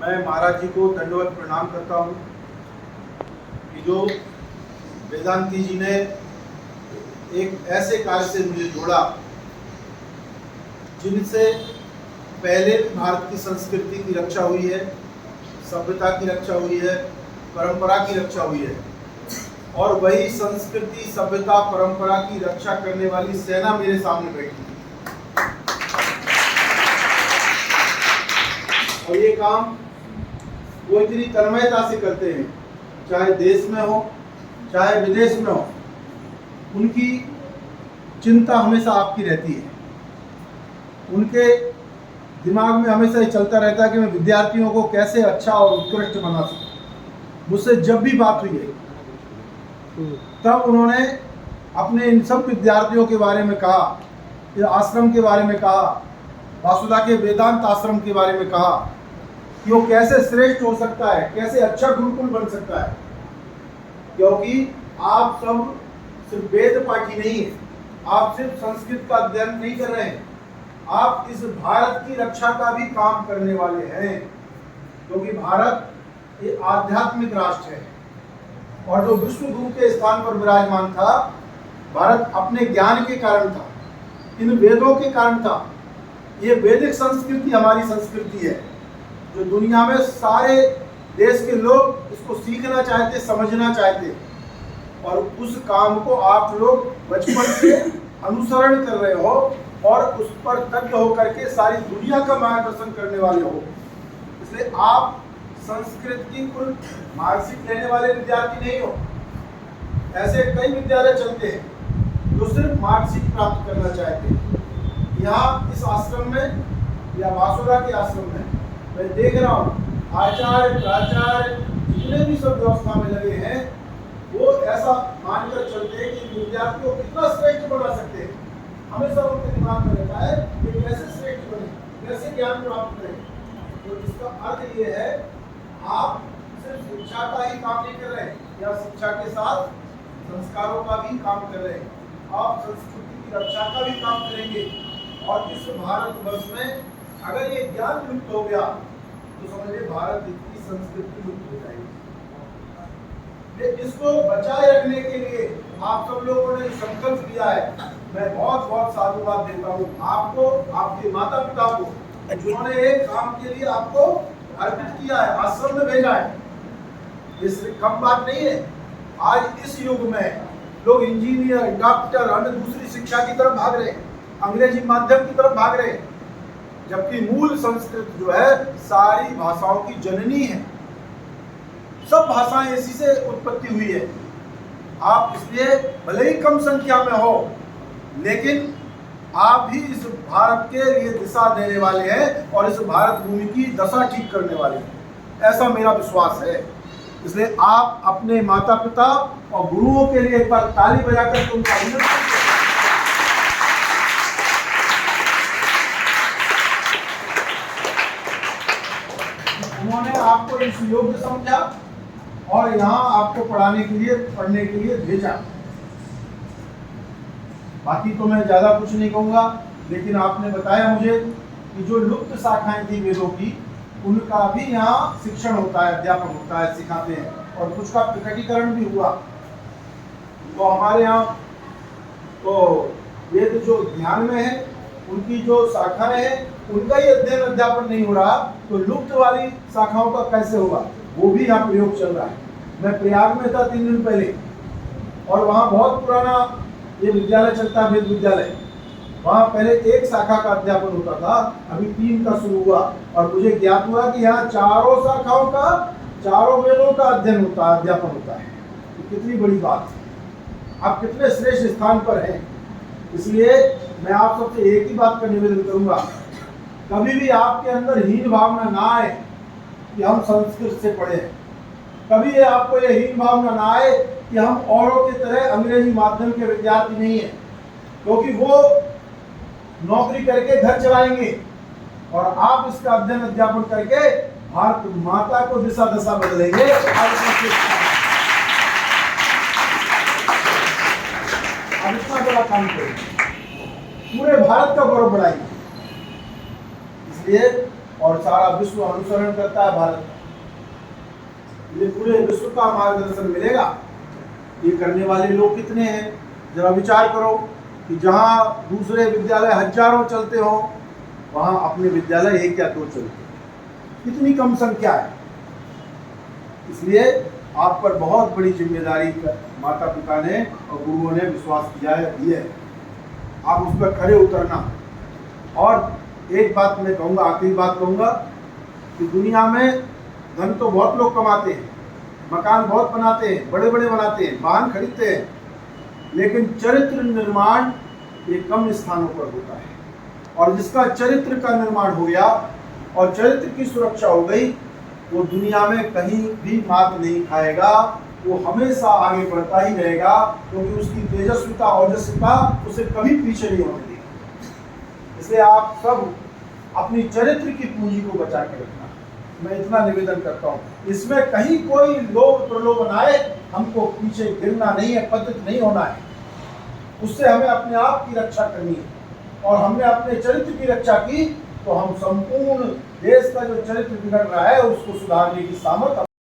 मैं महाराज जी को दंडवत प्रणाम करता हूँ कि जो वेदांती जी ने एक ऐसे कार्य से मुझे जोड़ा जिनसे पहले भी भारत की संस्कृति की रक्षा हुई है, सभ्यता की रक्षा हुई है, परंपरा की रक्षा हुई है, और वही संस्कृति, सभ्यता, परंपरा की रक्षा करने वाली सेना मेरे सामने बैठी है। और ये काम वो इतनी तन्मयता से करते हैं, चाहे देश में हो चाहे विदेश में हो, उनकी चिंता हमेशा आपकी रहती है। उनके दिमाग में हमेशा ये चलता रहता है कि मैं विद्यार्थियों को कैसे अच्छा और उत्कृष्ट बना सकूं। मुझसे जब भी बात हुई है तब उन्होंने अपने इन सब विद्यार्थियों के बारे में कहा, इस आश्रम के बारे में कहा, वासुदा के वेदांत आश्रम के बारे में कहा कि वो कैसे श्रेष्ठ हो सकता है, कैसे अच्छा गुरुकुल बन सकता है। क्योंकि आप सब सिर्फ वेद पाठी नहीं है, आप सिर्फ संस्कृत का अध्ययन नहीं कर रहे हैं, आप इस भारत की रक्षा का भी काम करने वाले हैं। क्योंकि भारत ये आध्यात्मिक राष्ट्र है और जो विश्व गुरु के स्थान पर विराजमान था, भारत अपने ज्ञान के कारण था, इन वेदों के कारण था। ये वैदिक संस्कृति हमारी संस्कृति है जो दुनिया में सारे देश के लोग इसको सीखना चाहते, समझना चाहते, और उस काम को आप लोग बचपन से अनुसरण कर रहे हो और उस पर तज्ञ होकर के सारी दुनिया का मार्गदर्शन करने वाले हो। इसलिए आप संस्कृत की कुल मार्कशीट लेने वाले विद्यार्थी नहीं हो। ऐसे कई विद्यालय चलते हैं जो सिर्फ मार्कशीट प्राप्त करना चाहते हैं। यहाँ इस आश्रम में या वासुदा के आश्रम में मैं देख रहा हूँ आचार्य, प्राचार्य जितने भी सब व्यवस्था में लगे हैं, वो ऐसा मानकर चलते हैं कि विद्यार्थियों को कितना श्रेष्ठ बना सकते हैं। हमेशा उनके दिमाग में रहता है कि कैसे श्रेष्ठ बने, कैसे ज्ञान प्राप्त करें। तो इसका अर्थ ये है, आप सिर्फ शिक्षा का ही काम नहीं कर रहे हैं, या शिक्षा के साथ संस्कारों का भी काम कर रहे हैं, आप संस्कृति की रक्षा का भी काम करेंगे। और इस भारतवर्ष में अगर ये ज्ञान लुप्त हो गया तो समझिए भारत की संस्कृति लुप्त हो जाएगी। इसको बचाए रखने के लिए आप सब लोगों ने संकल्प लिया है, मैं बहुत बहुत साधुवाद देता हूँ आपको, आपके माता पिता को, जिन्होंने एक काम के लिए आपको अर्पित किया है, आश्रम में भेजा है। इससे कम बात नहीं है। आज इस युग में लोग इंजीनियर, डॉक्टर, अन्य दूसरी शिक्षा की तरफ भाग रहे हैं, अंग्रेजी माध्यम की तरफ भाग रहे हैं, जबकि मूल संस्कृत जो है सारी भाषाओं की जननी है। सब भाषाएं इसी से उत्पत्ति हुई है। आप इसलिए भले ही कम संख्या में हो, लेकिन आप भी इस भारत के लिए दिशा देने वाले हैं और इस भारत भूमि की दशा ठीक करने वाले हैं, ऐसा मेरा विश्वास है। इसलिए आप अपने माता पिता और गुरुओं के लिए एक बार ताली बजाकर उनका अभिनंदन करें। उन्होंने आपको इस योग्य समझा और यहाँ आपको पढ़ने के लिए भेजा। बाकी तो मैं ज्यादा कुछ नहीं कहूँगा, लेकिन आपने बताया मुझे कि जो लुप्त शाखाएं थी वेदों की, उनका भी यहाँ शिक्षण होता है, अध्यापन होता है, सिखाते हैं, और कुछ का प्रकटीकरण भी हुआ। तो हमारे यहाँ तो वेद जो ध्यान में है, उनकी जो शाखाएं हैं, उनका ही अध्ययन अध्यापन नहीं हो रहा, तो लुप्त वाली शाखाओं का कैसे होगा? वो भी यहाँ प्रयोग चल रहा है। मैं प्रयाग में था 3 दिन पहले, और वहाँ बहुत पुराना ये विद्यालय चलता है, वेद विद्यालय। वहाँ पहले एक शाखा का अध्यापन होता था, अभी 3 का शुरू हुआ, और मुझे ज्ञात हुआ कि यहाँ चारों शाखाओं का, चारों वेदों का अध्ययन होता है, अध्यापन होता है। तो कितनी बड़ी बात है, आप कितने श्रेष्ठ स्थान पर हैं। इसलिए मैं आप सबसे एक ही बात का निवेदन करूंगा, कभी भी आपके अंदर हीन भावना ना आए कि हम संस्कृत से पढ़े हैं। कभी ये आपको ये हीन भावना ना आए कि हम औरों की तरह अंग्रेजी माध्यम के विद्यार्थी नहीं है, क्योंकि वो नौकरी करके घर चलाएंगे और आप इसका अध्ययन अध्यापन करके भारत माता को दिशा दशा बदलेंगे। अब इतना बड़ा काम करेंगे, पूरे भारत का गौरव बढ़ाएंगे। इसलिए और सारा विश्व अनुसरण करता है भारत का। ये पूरे विश्व का मार्गदर्शन मिलेगा। ये करने वाले लोग कितने हैं? जरा विचार करो कि जहाँ दूसरे विद्यालय हजारों चलते हो, वहाँ अपने विद्यालय 1 या 2 चलते हैं। कितनी कम संख्या है। इसलिए आप पर बहुत बड़ी जिम्मेदारी माता पिता ने और गुरुओं ने विश्वास किया है, दी है। आप उस पर खड़े उतरना। और एक बात मैं कहूँगा, आखिरी बात कहूँगा कि दुनिया में धन तो बहुत लोग कमाते हैं, मकान बहुत बनाते हैं, बड़े बड़े बनाते हैं, वाहन खरीदते हैं, लेकिन चरित्र निर्माण ये कम स्थानों पर होता है। और जिसका चरित्र का निर्माण हो गया और चरित्र की सुरक्षा हो गई, वो दुनिया में कहीं भी मात नहीं खाएगा। वो हमेशा आगे बढ़ता ही रहेगा, क्योंकि उसकी तेजस्विता औजस्विता उसे कभी पीछे नहीं होने देगी। इसलिए आप सब अपनी चरित्र की पूंजी को बचा के रखना, मैं इतना निवेदन करता हूँ। इसमें कहीं कोई लोभ प्रलोभन आए, हमको पीछे गिरना नहीं है, पतित नहीं होना है। उससे हमें अपने आप की रक्षा करनी है, और हमने अपने चरित्र की रक्षा की तो हम संपूर्ण देश का जो चरित्र बिगड़ रहा है उसको सुधारने की सामर्थ्य